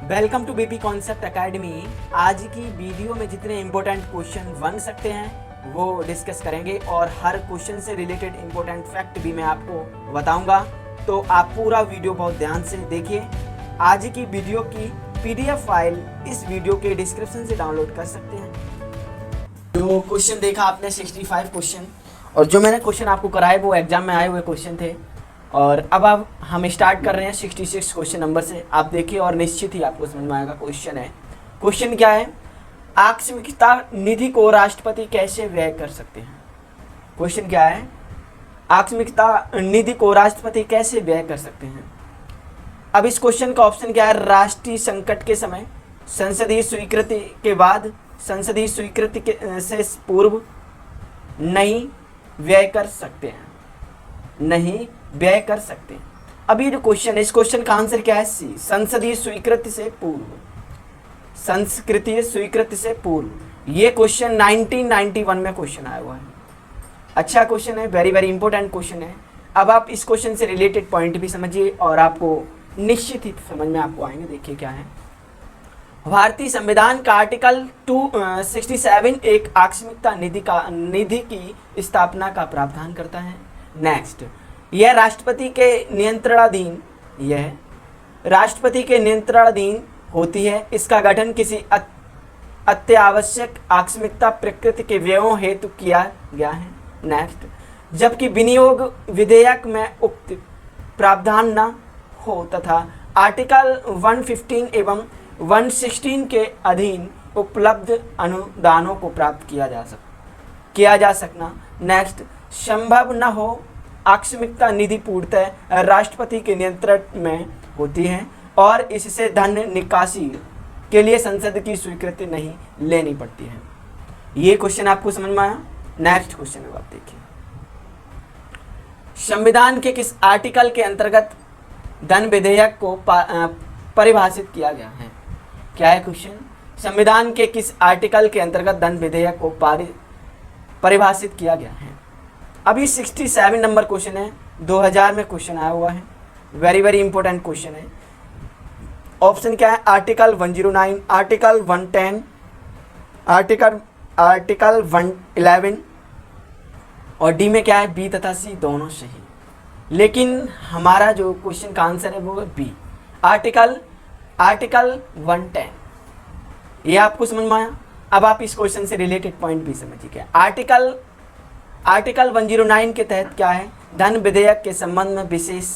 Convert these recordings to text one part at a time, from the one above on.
Welcome to BP concept academy. आज की video में जितने इम्पोर्टेंट क्वेश्चन बन सकते हैं वो डिस्कस करेंगे और हर क्वेश्चन से रिलेटेड इम्पोर्टेंट फैक्ट भी मैं आपको बताऊंगा, तो आप पूरा वीडियो बहुत ध्यान से देखिए। आज की वीडियो की पीडीएफ फाइल इस वीडियो के डिस्क्रिप्शन से डाउनलोड कर सकते हैं। जो क्वेश्चन देखा आपने 65 क्वेश्चन, और जो मैंने क्वेश्चन आपको कराए वो एग्जाम में आए हुए क्वेश्चन थे। और अब हम स्टार्ट कर रहे हैं 66 क्वेश्चन नंबर से। आप देखिए और निश्चित ही आपको समझ में आएगा। क्वेश्चन है, क्वेश्चन क्या है, आकस्मिकता निधि को राष्ट्रपति कैसे व्यय कर सकते हैं। क्वेश्चन क्या है, आकस्मिकता निधि को राष्ट्रपति कैसे व्यय कर सकते हैं। अब इस क्वेश्चन का ऑप्शन क्या है, राष्ट्रीय संकट के समय, संसदीय स्वीकृति के बाद, संसदीय स्वीकृति से पूर्व, नहीं व्यय कर सकते हैं, नहीं व्यय कर सकते हैं। अब ये जो क्वेश्चन है, इस क्वेश्चन का आंसर क्या है, सी, संसदीय स्वीकृति से पूर्व, संस्कृतीय स्वीकृति से पूर्व। ये क्वेश्चन 1991 में क्वेश्चन आया हुआ है। अच्छा क्वेश्चन है, वेरी वेरी इंपॉर्टेंट क्वेश्चन है। अब आप इस क्वेश्चन से रिलेटेड पॉइंट भी समझिए और आपको निश्चित ही समझ में आपको आएंगे। देखिए क्या है, भारतीय संविधान का आर्टिकल 267 एक आकस्मिकता निधि की स्थापना का प्रावधान करता है। नेक्स्ट, यह राष्ट्रपति के नियंत्रणाधीन होती है। इसका गठन किसी अत्यावश्यक आकस्मिकता प्रकृति के व्ययों हेतु किया गया है। नेक्स्ट, जबकि विनियोग विधेयक में उक्त प्रावधान न हो तथा आर्टिकल 115 एवं 116 के अधीन उपलब्ध अनुदानों को प्राप्त किया जा सकना। नेक्स्ट, संभव न हो आकस्मिकता निधि पूर्णतः राष्ट्रपति के नियंत्रण में होती है और इससे धन निकासी के लिए संसद की स्वीकृति नहीं लेनी पड़ती है। ये क्वेश्चन आपको समझ में आया। नेक्स्ट क्वेश्चन है, आप देखिए, संविधान के किस आर्टिकल के अंतर्गत धन विधेयक को परिभाषित किया गया है। क्या है क्वेश्चन, संविधान के किस आर्टिकल के अंतर्गत धन विधेयक को परिभाषित किया गया है। अभी 67 नंबर क्वेश्चन है, 2000 में क्वेश्चन आया हुआ है। वेरी वेरी इंपॉर्टेंट क्वेश्चन है। ऑप्शन क्या है, आर्टिकल 109, आर्टिकल 110, आर्टिकल 111 और डी में क्या है, बी तथा सी दोनों सही। लेकिन हमारा जो क्वेश्चन का आंसर है वो है बी, आर्टिकल 110। ये आपको समझ में आया। अब आप इस क्वेश्चन से रिलेटेड पॉइंट भी समझिए। क्या आर्टिकल 109 के तहत क्या है, धन विधेयक के संबंध में विशेष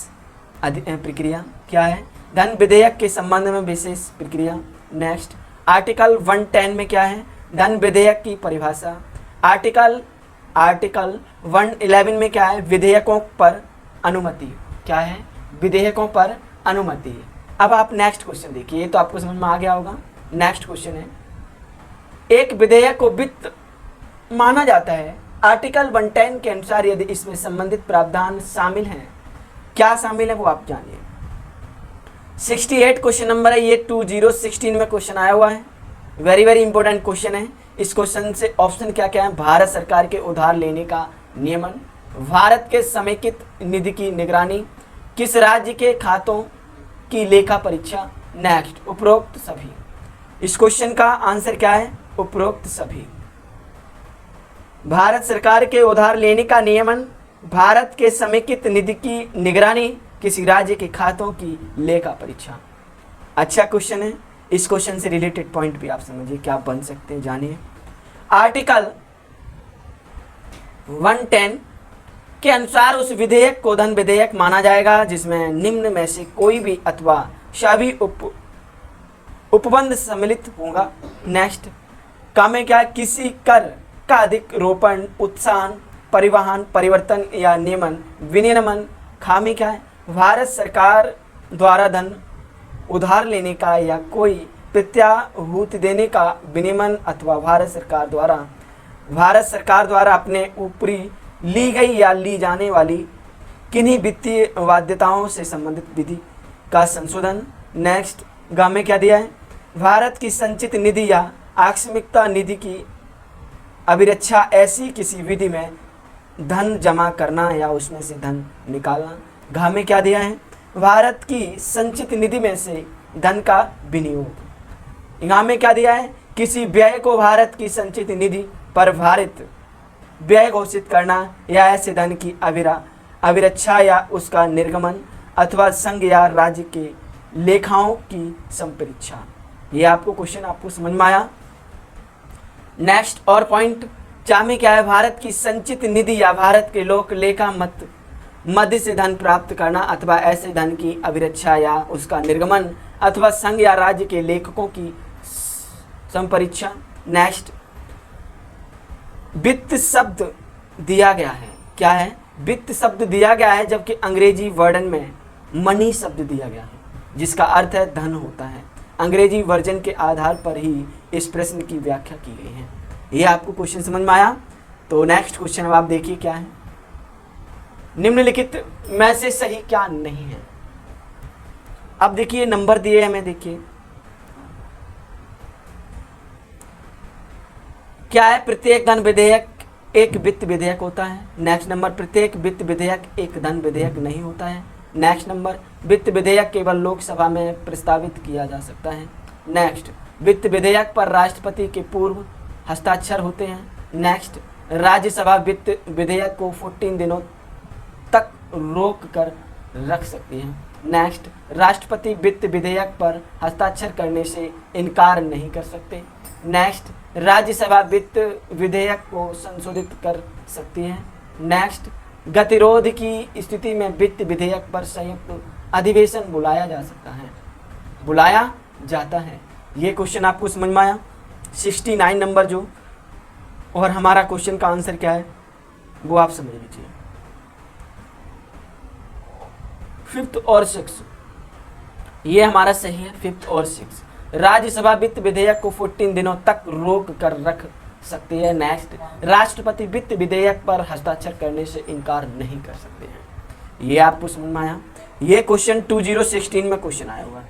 प्रक्रिया। क्या है, धन विधेयक के संबंध में विशेष प्रक्रिया। नेक्स्ट, आर्टिकल 110 में क्या है, धन विधेयक की परिभाषा। आर्टिकल 111 में क्या है, विधेयकों पर अनुमति। क्या है, विधेयकों पर अनुमति। अब आप नेक्स्ट क्वेश्चन देखिए, तो आपको समझ में आ गया होगा। नेक्स्ट क्वेश्चन है, एक विधेयक को वित्त माना जाता है। आर्टिकल 110 के अनुसार यदि इसमें संबंधित प्रावधान शामिल हैं, क्या शामिल है वो आप जानिए। 68 क्वेश्चन नंबर है, ये 2016 में क्वेश्चन आया हुआ है। वेरी वेरी इंपॉर्टेंट क्वेश्चन है। इस क्वेश्चन से ऑप्शन क्या क्या है, भारत सरकार के उधार लेने का नियमन, भारत के समेकित निधि की निगरानी, किस राज्य के खातों की लेखा परीक्षा। नेक्स्ट, उपरोक्त सभी। इस क्वेश्चन का आंसर क्या है, उपरोक्त सभी। भारत सरकार के उधार लेने का नियमन, भारत के समेकित निधि की निगरानी, किसी राज्य के खातों की लेखा परीक्षा। अच्छा क्वेश्चन है। इस क्वेश्चन से रिलेटेड पॉइंट भी आप समझिए क्या बन सकते हैं, जानिए। आर्टिकल 110 के अनुसार उस विधेयक को धन विधेयक माना जाएगा जिसमें निम्न में से कोई भी अथवा सभी उपबंध सम्मिलित होगा। नेक्स्ट, काम में क्या, किसी कर का अधिक रोपण, उत्साहन, परिवहन, परिवर्तन या नियमन, विनियमन। खामी क्या है, भारत सरकार द्वारा धन उधार लेने का या कोई प्रत्याहूति देने का विनियमन अथवा भारत सरकार द्वारा अपने ऊपरी ली गई या ली जाने वाली किन्हीं वित्तीय बाध्यताओं से संबंधित विधि का संशोधन। नेक्स्ट, गा में क्या दिया है, भारत की संचित निधि या आकस्मिकता निधि की अभिरक्षा, ऐसी किसी विधि में धन जमा करना या उसमें से धन निकालना। घा में क्या दिया है, भारत की संचित निधि में से धन का विनियोग। यहाँ में क्या दिया है, किसी व्यय को भारत की संचित निधि पर भारित व्यय घोषित करना या ऐसे धन की अभिरक्षा या उसका निर्गमन अथवा संघ या राज्य के लेखाओं की संपरीक्षा। ये आपको क्वेश्चन आपको समझ में आया। नेक्स्ट और पॉइंट चार में क्या है, भारत की संचित निधि या भारत के लोक लेखा मत मध्य से धन प्राप्त करना अथवा ऐसे धन की अभिरक्षा या उसका निर्गमन अथवा संघ या राज्य के लेखकों की संपरीक्षा। नेक्स्ट, वित्त शब्द दिया गया है, क्या है, वित्त शब्द दिया गया है जबकि अंग्रेजी वर्जन में मनी शब्द दिया गया है जिसका अर्थ है धन होता है। अंग्रेजी वर्जन के आधार पर ही इस प्रश्न की व्याख्या की गई है। ये आपको क्वेश्चन समझ में आया। तो नेक्स्ट क्वेश्चन अब आप देखिए क्या है, निम्नलिखित में से सही क्या नहीं है। अब देखिए नंबर दिए हमें, देखिए क्या है, प्रत्येक धन विधेयक एक वित्त विधेयक होता है। नेक्स्ट नंबर, प्रत्येक वित्त विधेयक एक धन विधेयक नहीं होता है। नेक्स्ट नंबर, वित्त विधेयक केवल लोकसभा में प्रस्तावित किया जा सकता है। नेक्स्ट, वित्त विधेयक पर राष्ट्रपति के पूर्व हस्ताक्षर होते हैं। नेक्स्ट, राज्यसभा वित्त विधेयक को 14 दिनों तक रोक कर रख सकती है। नेक्स्ट, राष्ट्रपति वित्त विधेयक पर हस्ताक्षर करने से इनकार नहीं कर सकते। नेक्स्ट, राज्यसभा वित्त विधेयक को संशोधित कर सकती है। नेक्स्ट, गतिरोध की स्थिति में वित्त विधेयक पर संयुक्त अधिवेशन बुलाया जाता है। ये क्वेश्चन आपको समझ में आया। 69 नंबर जो, और हमारा क्वेश्चन का आंसर क्या है वो आप समझ लीजिए। 5th और 6th ये हमारा सही है। 5th और 6th, राज्यसभा वित्त विधेयक को 14 दिनों तक रोक कर रख सकती है। नेक्स्ट, राष्ट्रपति वित्त विधेयक पर हस्ताक्षर करने से इनकार नहीं कर सकते हैं। ये आपको समझ में आया। ये क्वेश्चन 2016 में क्वेश्चन आया हुआ है।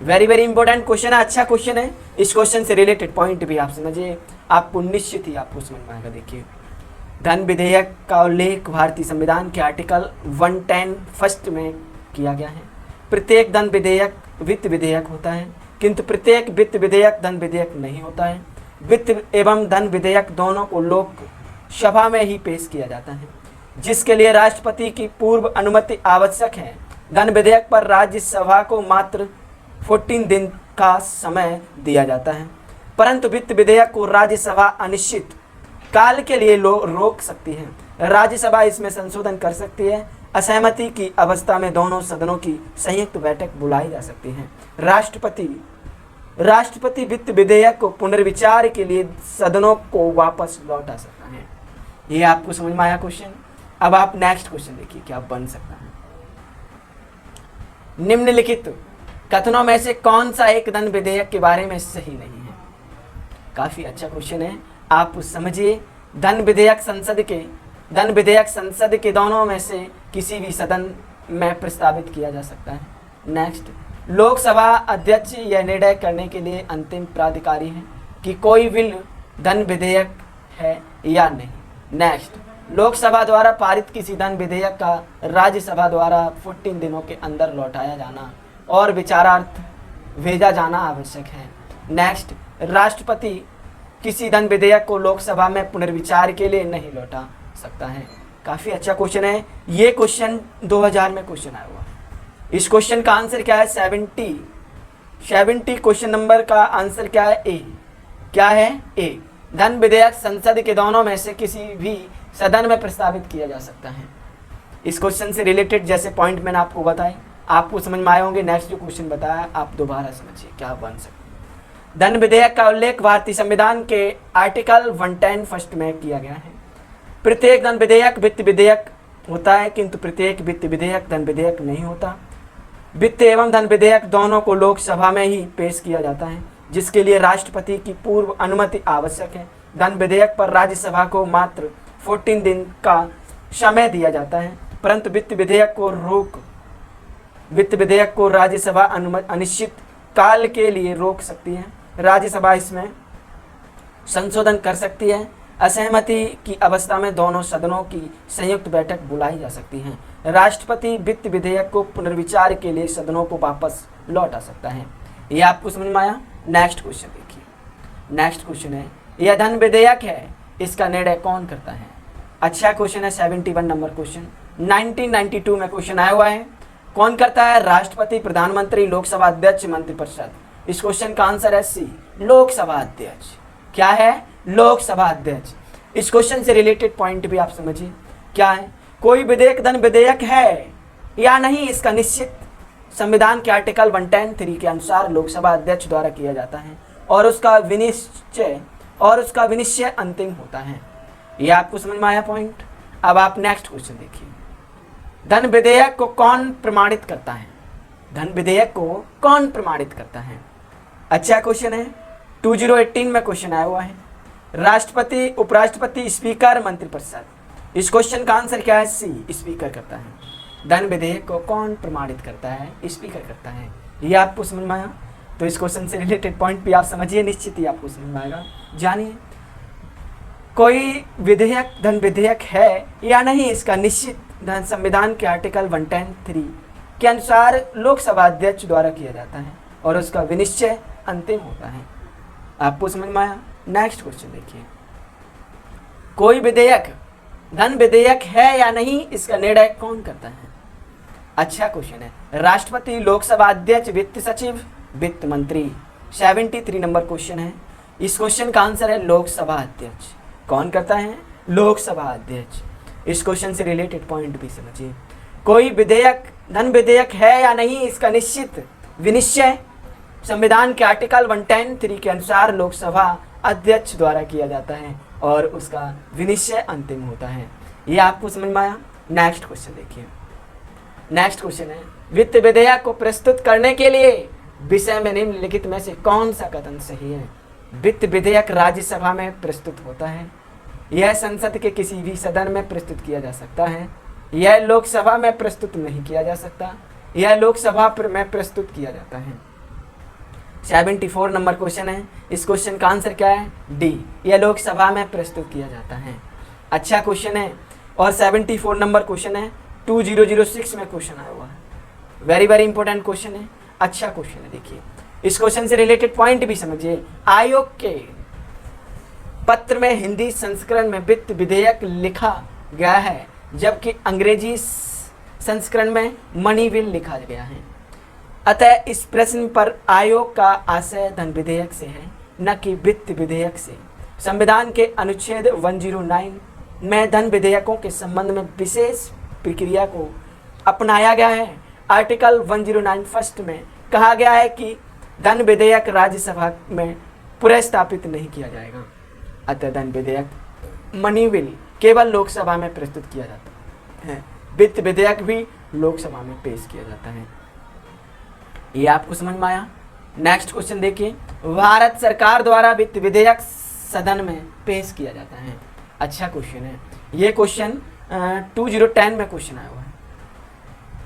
वेरी वेरी इंपॉर्टेंट क्वेश्चन है, अच्छा क्वेश्चन है। इस क्वेश्चन से रिलेटेड पॉइंट भी आप समझिए, आपको निश्चित ही आपको समझ में आएगा। देखिए, धन विधेयक का उल्लेख भारतीय संविधान के आर्टिकल 110 फर्स्ट में किया गया है। प्रत्येक धन विधेयक वित्त विधेयक होता है, किंतु प्रत्येक वित्त विधेयक धन विधेयक नहीं होता है। वित्त एवं धन विधेयक दोनों को लोकसभा में ही पेश किया जाता है, जिसके लिए राष्ट्रपति की पूर्व अनुमति आवश्यक है। धन विधेयक पर राज्यसभा को मात्र 14 दिन का समय दिया जाता है, परंतु वित्त विधेयक को राज्यसभा अनिश्चित काल के लिए रोक सकती है। राज्यसभा इसमें संशोधन कर सकती है। असहमति की अवस्था में दोनों सदनों की संयुक्त बैठक बुलाई जा सकती है। राष्ट्रपति वित्त विधेयक को पुनर्विचार के लिए सदनों को वापस लौटा सकता है। ये आपको समझ में आया क्वेश्चन। अब आप नेक्स्ट क्वेश्चन देखिए क्या बन सकता है। निम्नलिखित कथनों में से कौन सा एक धन विधेयक के बारे में सही नहीं है। काफी अच्छा क्वेश्चन है, आप समझिए। धन विधेयक संसद के दोनों में से किसी भी सदन में प्रस्तावित किया जा सकता है। नेक्स्ट, लोकसभा अध्यक्ष यह निर्णय करने के लिए अंतिम प्राधिकारी है कि कोई बिल धन विधेयक है या नहीं। नेक्स्ट, लोकसभा द्वारा पारित किसी धन विधेयक का राज्यसभा द्वारा 14 दिनों के अंदर लौटाया जाना और विचारार्थ भेजा जाना आवश्यक है। नेक्स्ट, राष्ट्रपति किसी धन विधेयक को लोकसभा में पुनर्विचार के लिए नहीं लौटा सकता है। काफ़ी अच्छा क्वेश्चन है। ये क्वेश्चन 2000 में क्वेश्चन आया हुआ। इस क्वेश्चन का आंसर क्या है, 70 क्वेश्चन नंबर का आंसर क्या है, ए। क्या है, ए। धन विधेयक संसद के दोनों में से किसी भी सदन में प्रस्तावित किया जा सकता है। इस क्वेश्चन से रिलेटेड जैसे पॉइंट मैंने आपको बताए, आपको समझ में आए होंगे। नेक्स्ट जो क्वेश्चन बताया आप दोबारा समझिए क्या बन सकता है। धन विधेयक का उल्लेख भारतीय संविधान के आर्टिकल 110 फर्स्ट में किया गया है। प्रत्येक धन विधेयक वित्त विधेयक होता है, किंतु प्रत्येक वित्त विधेयक धन विधेयक नहीं होता। वित्त एवं धन विधेयक दोनों को लोकसभा में ही पेश किया जाता है, जिसके लिए राष्ट्रपति की पूर्व अनुमति आवश्यक है। धन विधेयक पर राज्यसभा को मात्र 14 दिन का समय दिया जाता है, परंतु वित्त विधेयक को राज्यसभा अनिश्चित काल के लिए रोक सकती है। राज्यसभा इसमें संशोधन कर सकती है। असहमति की अवस्था में दोनों सदनों की संयुक्त बैठक बुलाई जा सकती है। राष्ट्रपति वित्त विधेयक को पुनर्विचार के लिए सदनों को वापस लौटा सकता है? ये आपको समझ में आया? नेक्स्ट क्वेश्चन देखिए। नेक्स्ट क्वेश्चन है, यह धन विधेयक है, इसका निर्णय कौन करता है? अच्छा क्वेश्चन है, 71 नंबर क्वेश्चन, 1992 में क्वेश्चन आया हुआ है। कौन करता है? राष्ट्रपति, प्रधानमंत्री, लोकसभा अध्यक्ष, मंत्रिपरिषद। इस क्वेश्चन का आंसर है सी, लोकसभा अध्यक्ष। क्या है? लोकसभा अध्यक्ष। इस क्वेश्चन से रिलेटेड पॉइंट भी आप समझिए। क्या है? कोई विधेयक धन विधेयक है या नहीं, इसका निश्चित संविधान के आर्टिकल 110(3) के अनुसार लोकसभा अध्यक्ष द्वारा किया जाता है और उसका विनिश्चय अंतिम होता है। ये आपको समझ में आया पॉइंट? अब आप नेक्स्ट क्वेश्चन देखिए। धन विधेयक को कौन प्रमाणित करता है? धन विधेयक को कौन प्रमाणित करता है? अच्छा क्वेश्चन है, 2018 में क्वेश्चन आया हुआ है। राष्ट्रपति, उपराष्ट्रपति, स्पीकर, मंत्रिपरिषद। इस क्वेश्चन का आंसर क्या है? सी, स्पीकर करता है। धन विधेयक को कौन प्रमाणित करता है? स्पीकर करता है। ये आपको समझ में आया? तो इस क्वेश्चन से रिलेटेड पॉइंट भी आप समझिए, निश्चित ही आपको समझ में आएगा। जानिए, कोई विधेयक धन विधेयक है या नहीं, इसका निश्चित संविधान के आर्टिकल 110(3) के अनुसार लोकसभा अध्यक्ष द्वारा किया जाता है और उसका विनिश्चय अंतिम होता है। आपको समझ में आया? नेक्स्ट क्वेश्चन देखिए। कोई विधेयक धन विधेयक है या नहीं, इसका निर्णय कौन करता है? अच्छा क्वेश्चन है, राष्ट्रपति, लोकसभा अध्यक्ष, वित्त सचिव, वित्त मंत्री। 73 नंबर क्वेश्चन है। इस क्वेश्चन का आंसर है लोकसभा अध्यक्ष। कौन करता है? लोकसभा अध्यक्ष। इस क्वेश्चन से रिलेटेड पॉइंट भी समझिए। कोई विधेयक धन विधेयक है या नहीं, इसका निश्चित विनिश्चय संविधान के आर्टिकल 110(3) के अनुसार लोकसभा अध्यक्ष द्वारा किया जाता है और उसका विनिश्चय अंतिम होता है। ये आपको समझ में आया? नेक्स्ट क्वेश्चन देखिए। नेक्स्ट क्वेश्चन है, वित्त विधेयक को प्रस्तुत करने के लिए विषय में निम्नलिखित में से कौन सा कथन सही है? वित्त विधेयक राज्यसभा में प्रस्तुत होता है, यह संसद के किसी भी सदन में प्रस्तुत किया जा सकता है, यह लोकसभा में प्रस्तुत नहीं किया जा सकता, यह लोकसभा में प्रस्तुत किया जाता है। 74 नंबर क्वेश्चन है। इस क्वेश्चन का आंसर क्या है? डी, यह लोकसभा में प्रस्तुत किया जाता है। अच्छा क्वेश्चन है और 74 नंबर क्वेश्चन है, 2006 में क्वेश्चन आया हुआ है। वेरी वेरी इंपॉर्टेंट क्वेश्चन है, अच्छा क्वेश्चन है। देखिए, इस क्वेश्चन से रिलेटेड पॉइंट भी समझिए। आयोग के पत्र में हिंदी संस्करण में वित्त विधेयक लिखा गया है, जबकि अंग्रेजी संस्करण में मनी बिल लिखा गया है। अतः इस प्रश्न पर आयोग का आशय धन विधेयक से है, न कि वित्त विधेयक से। संविधान के अनुच्छेद 109 में धन विधेयकों के संबंध में विशेष प्रक्रिया को अपनाया गया है। आर्टिकल 109 फर्स्ट में कहा गया है कि धन विधेयक राज्यसभा में पुनर्स्थापित नहीं किया जाएगा। अतः धन विधेयक मनी बिल केवल लोकसभा में प्रस्तुत किया जाता है, वित्त विधेयक भी लोकसभा में पेश किया जाता है। ये आपको समझ में आया? नेक्स्ट क्वेश्चन देखिए। भारत सरकार द्वारा वित्त विधेयक सदन में पेश किया जाता है। अच्छा क्वेश्चन है। ये क्वेश्चन 2010 में क्वेश्चन आया हुआ है।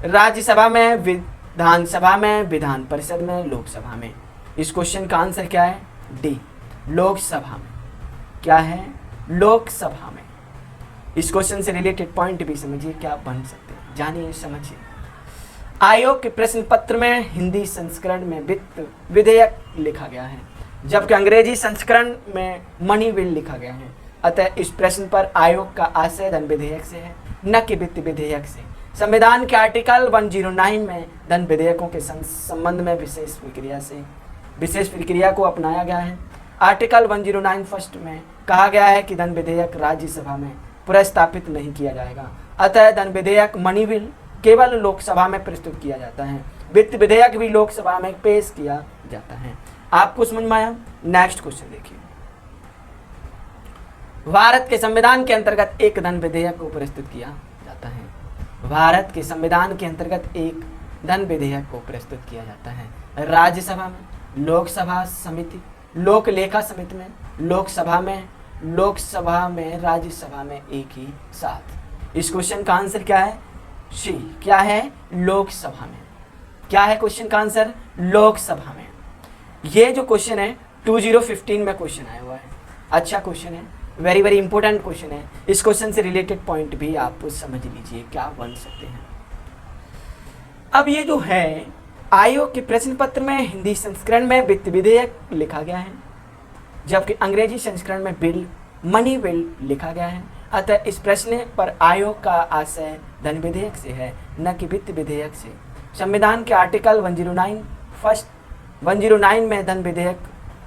राज्यसभा में, विधानसभा में, विधान परिषद में, लोकसभा में। इस क्वेश्चन का आंसर क्या है? डी, लोकसभा में। क्या है? लोकसभा में। इस क्वेश्चन से रिलेटेड पॉइंट भी समझिए, क्या बन सकते हैं, जानिए, समझिए। आयोग के प्रश्न पत्र में हिंदी संस्करण में वित्त विधेयक लिखा गया है, जबकि अंग्रेजी संस्करण में मनी बिल लिखा गया है। अतः इस प्रश्न पर आयोग का आशय धन विधेयक से है, न कि वित्त विधेयक से। संविधान के आर्टिकल 109 में धन विधेयकों के संबंध में विशेष प्रक्रिया को अपनाया गया है। आर्टिकल 109 फर्स्ट में कहा गया है कि धन विधेयक राज्यसभा में प्रस्तापित नहीं किया जाएगा। अतः धन विधेयक मनी बिल केवल लोकसभा में प्रस्तुत किया जाता है, वित्त विधेयक भी लोकसभा में पेश किया जाता है। आपको समझ में आया? नेक्स्ट क्वेश्चन देखिए। भारत के संविधान के अंतर्गत एक धन विधेयक को प्रस्तुत किया जाता है। भारत के संविधान के अंतर्गत एक धन विधेयक को प्रस्तुत किया जाता है राज्यसभा में, लोकसभा समिति, लोक लेखा समिति में, लोकसभा में, राज्यसभा में एक ही साथ। इस क्वेश्चन का आंसर क्या है? सी, क्या है? लोकसभा में। क्या है क्वेश्चन का आंसर? लोकसभा में। ये जो क्वेश्चन है 2015 में क्वेश्चन आया हुआ है। अच्छा क्वेश्चन है, वेरी वेरी इंपॉर्टेंट क्वेश्चन है। इस क्वेश्चन से रिलेटेड पॉइंट भी आप समझ लीजिए, क्या बन सकते हैं। अब ये जो है आयोग के प्रश्न पत्र में हिंदी संस्करण में वित्त विधेयक लिखा गया है, जबकि अंग्रेजी संस्करण में बिल मनी बिल लिखा गया है। अतः इस प्रश्न पर आयोग का आशय धन विधेयक से है, न कि वित्त विधेयक से। संविधान के आर्टिकल 109 में धन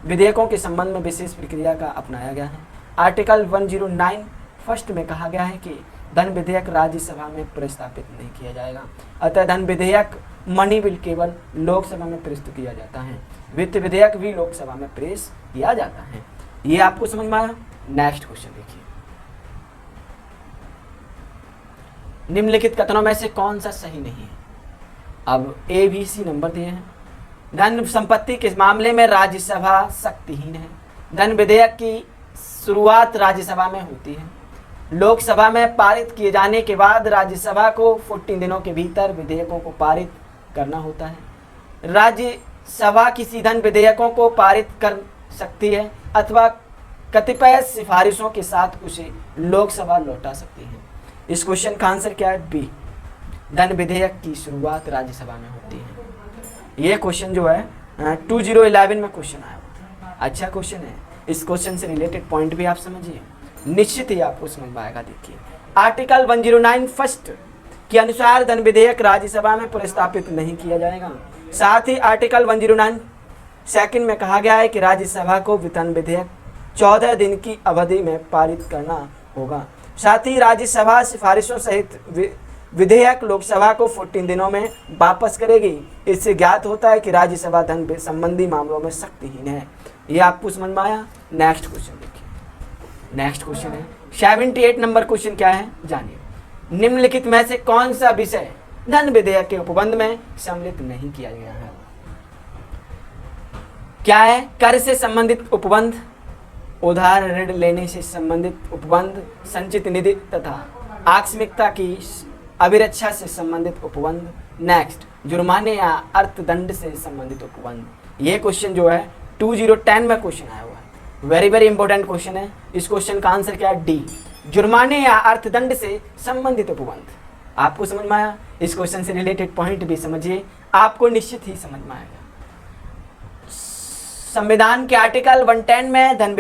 विधेयकों के संबंध में विशेष प्रक्रिया का अपनाया गया है। आर्टिकल 109 फर्स्ट में कहा गया है कि धन विधेयक राज्यसभा में प्रस्तावित नहीं किया जाएगा। अतः धन विधेयक मनी बिल केवल लोकसभा में प्रस्तुत किया जाता है। वित्त विधेयक भी लोकसभा में पेश किया जाता है। ये आपको समझ में आया। नेक्स्ट क्वेश्चन देखिए, निम्नलिखित कथनों में से कौन सा सही नहीं है। अब ए बी सी नंबर दिए हैं। धन संपत्ति के मामले में राज्यसभा शक्तिहीन है। धन विधेयक की शुरुआत राज्यसभा में होती है। लोकसभा में पारित किए जाने के बाद राज्यसभा को 14 दिनों के भीतर विधेयकों को पारित करना होता है। राज्यसभा किसी धन विधेयकों को पारित कर सकती है अथवा कतिपय सिफारिशों के साथ उसे लोकसभा लौटा सकती है। इस क्वेश्चन का आंसर क्या है? बी, धन विधेयक की शुरुआत राज्यसभा में होती है। ये क्वेश्चन जो है 2011 में क्वेश्चन आया, अच्छा क्वेश्चन है। इस क्वेश्चन से रिलेटेड पॉइंट भी आप समझिए, निश्चित ही आपको समझ में आएगा। देखिए आर्टिकल 109 फर्स्ट के अनुसार धन विधेयक राज्यसभा में प्रस्तावित नहीं किया जाएगा। साथ ही आर्टिकल 109 सेकंड में कहा गया है कि राज्यसभा को धन विधेयक 14 दिन की अवधि में पारित करना होगा। साथ ही राज्यसभा सिफारिशों सहित विधेयक लोकसभा को 14 दिनों में वापस करेगी। इससे ज्ञात होता है कि राज्यसभा धन संबंधी मामलों में शक्तिहीन है। ये आपको समझ में आया। नेक्स्ट क्वेश्चन देखिए, नेक्स्ट क्वेश्चन है 78 नंबर क्वेश्चन क्या है जानिए। निम्नलिखित में से कौन सा विषय धन विधेयक के उपबंध में सम्मिलित नहीं किया गया है? क्या है? कर से संबंधित उपबंध, उधार ऋण लेने से संबंधित उपबंध, संचित निधि तथा आकस्मिकता की अभिरक्षा से संबंधित उपबंध। नेक्स्ट, जुर्माने या अर्थदंड से संबंधित उपबंध। ये क्वेश्चन जो है 2010 में क्वेश्चन आया हुआ है, वेरी वेरी इंपॉर्टेंट क्वेश्चन है। इस क्वेश्चन का आंसर क्या है? डी, जुर्माने या अर्थदंड से संबंधित उपबंध। आपको समझ में आया। इस क्वेश्चन से रिलेटेड पॉइंट भी समझिए, आपको निश्चित ही समझ में आएगा। संविधान के आर्टिकल 110 में धन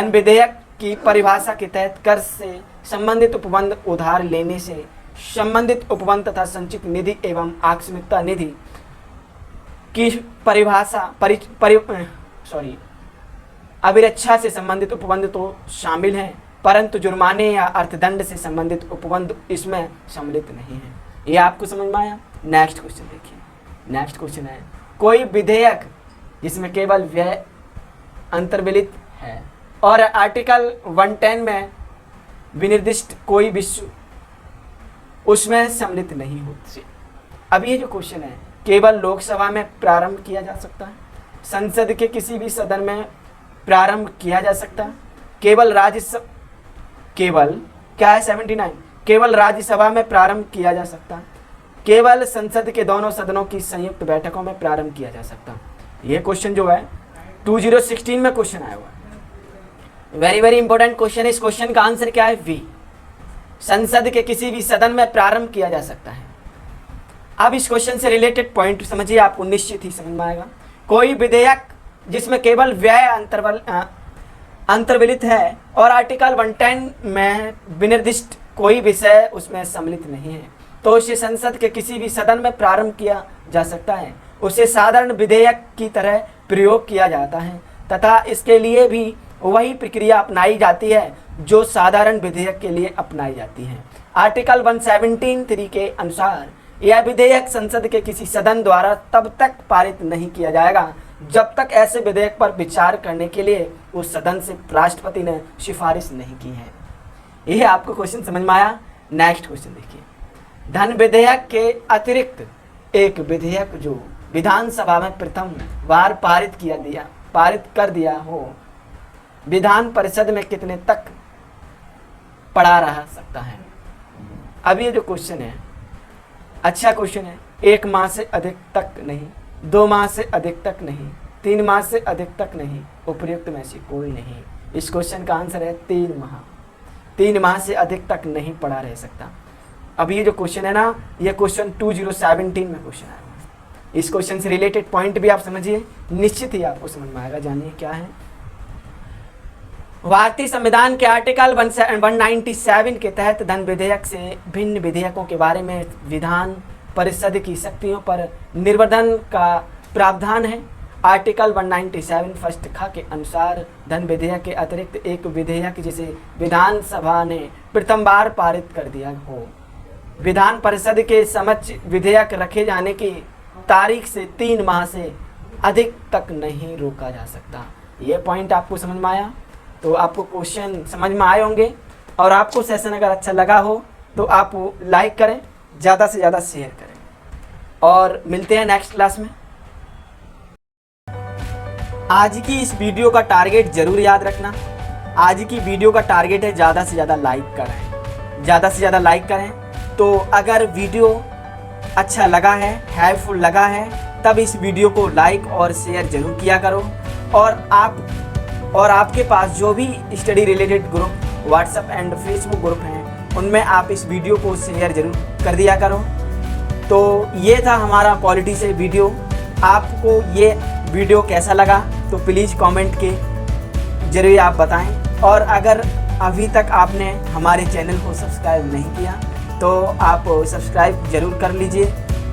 विधेयक की परिभाषा के तहत कर से संबंधित उपबंध, उधार लेने से संबंधित उपबंध तथा संचित निधि एवं आकस्मिकता निधि की परिभाषा अभिरक्षा से संबंधित उपबंध तो शामिल हैं, परंतु जुर्माने या अर्थदंड से संबंधित उपबंध इसमें सम्मिलित नहीं है। ये आपको समझ में आया। नेक्स्ट क्वेश्चन देखिए, नेक्स्ट क्वेश्चन है कोई विधेयक जिसमें केवल व्यय अंतर्विलित है और आर्टिकल 110 में विनिर्दिष्ट कोई विषय उसमें सम्मिलित नहीं होती। अब ये जो क्वेश्चन है केवल लोकसभा में प्रारंभ किया जा सकता है, संसद के किसी भी सदन में प्रारंभ किया जा सकता है, केवल क्या है 79, केवल राज्यसभा में प्रारंभ किया जा सकता है, केवल संसद के दोनों सदनों की संयुक्त बैठकों में प्रारंभ किया जा सकता है। ये क्वेश्चन जो है 2016 में क्वेश्चन आया हुआ है, वेरी वेरी इंपॉर्टेंट क्वेश्चन है। इस क्वेश्चन का आंसर क्या है? वी, संसद के किसी भी सदन में प्रारंभ किया जा सकता है। अब इस क्वेश्चन से रिलेटेड पॉइंट समझिए, आपको निश्चित ही समझ में आएगा। कोई विधेयक जिसमें केवल व्यय अंतर्विलित है और आर्टिकल 110 में विनिर्दिष्ट कोई विषय उसमें सम्मिलित नहीं है, तो उसे संसद के किसी भी सदन में प्रारंभ किया जा सकता है। उसे साधारण विधेयक की तरह प्रयोग किया जाता है तथा इसके लिए भी वही प्रक्रिया अपनाई जाती है जो साधारण विधेयक के लिए अपनाई जाती है। आर्टिकल 117(3) के अनुसार यह विधेयक संसद के किसी सदन द्वारा तब तक पारित नहीं किया जाएगा जब तक ऐसे विधेयक पर विचार करने के लिए उस सदन से राष्ट्रपति ने सिफारिश नहीं की है। यह आपको क्वेश्चन समझ में आया। नेक्स्ट क्वेश्चन देखिए, धन विधेयक के अतिरिक्त एक विधेयक जो विधानसभा में प्रथम बार पारित कर दिया हो, विधान परिषद में कितने तक पड़ा रह सकता है? अब ये जो क्वेश्चन है अच्छा क्वेश्चन है। 1 माह से अधिक तक नहीं, 2 माह से अधिक तक नहीं, 3 माह से अधिक तक नहीं, उपयुक्त में से कोई नहीं। इस क्वेश्चन का आंसर है 3 माह। 3 माह से अधिक तक नहीं पड़ा रह सकता। अब ये जो क्वेश्चन है ना, ये क्वेश्चन 2017 में क्वेश्चन आया। इस क्वेश्चन से रिलेटेड पॉइंट भी आप समझिए, निश्चित ही आपको समझ में आएगा। जानिए क्या है। भारतीय संविधान के आर्टिकल 197 के तहत धन विधेयक से भिन्न विधेयकों के बारे में विधान परिषद की शक्तियों पर निर्वर्धन का प्रावधान है। आर्टिकल 197 फर्स्ट ख के अनुसार धन विधेयक के अतिरिक्त एक विधेयक जिसे विधानसभा ने प्रथम बार पारित कर दिया हो, विधान परिषद के समक्ष विधेयक रखे जाने की तारीख से 3 माह से अधिक तक नहीं रोका जा सकता। ये पॉइंट आपको समझ में आया? तो आपको क्वेश्चन समझ में आए होंगे। और आपको सेशन अगर अच्छा लगा हो तो आप लाइक करें, ज़्यादा से ज़्यादा शेयर करें, और मिलते हैं नेक्स्ट क्लास में। आज की इस वीडियो का टारगेट जरूर याद रखना। आज की वीडियो का टारगेट है ज़्यादा से ज़्यादा लाइक करें, ज़्यादा से ज़्यादा लाइक करें। तो अगर वीडियो अच्छा लगा है, हेल्पफुल लगा है, तब इस वीडियो को लाइक और शेयर जरूर किया करो। और आपके पास जो भी study related group WhatsApp and Facebook group हैं, उनमें आप इस वीडियो को शेयर जरूर कर दिया करो। तो ये था हमारा पॉलिटी से वीडियो। आपको ये वीडियो कैसा लगा तो प्लीज़ कमेंट के जरिए आप बताएं। और अगर अभी तक आपने हमारे चैनल को सब्सक्राइब नहीं किया तो आप सब्सक्राइब जरूर कर लीजिए।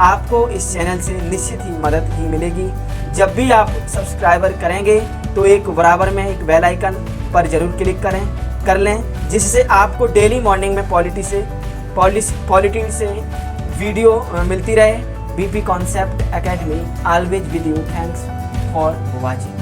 आपको इस चैनल से निश्चित ही मदद ही मिलेगी। जब भी आप सब्सक्राइबर करेंगे तो एक बराबर में एक बेल आइकन पर जरूर क्लिक कर लें, जिससे आपको डेली मॉर्निंग में पॉलिटी से वीडियो मिलती रहे। BP concept academy always with you. Thanks for watching.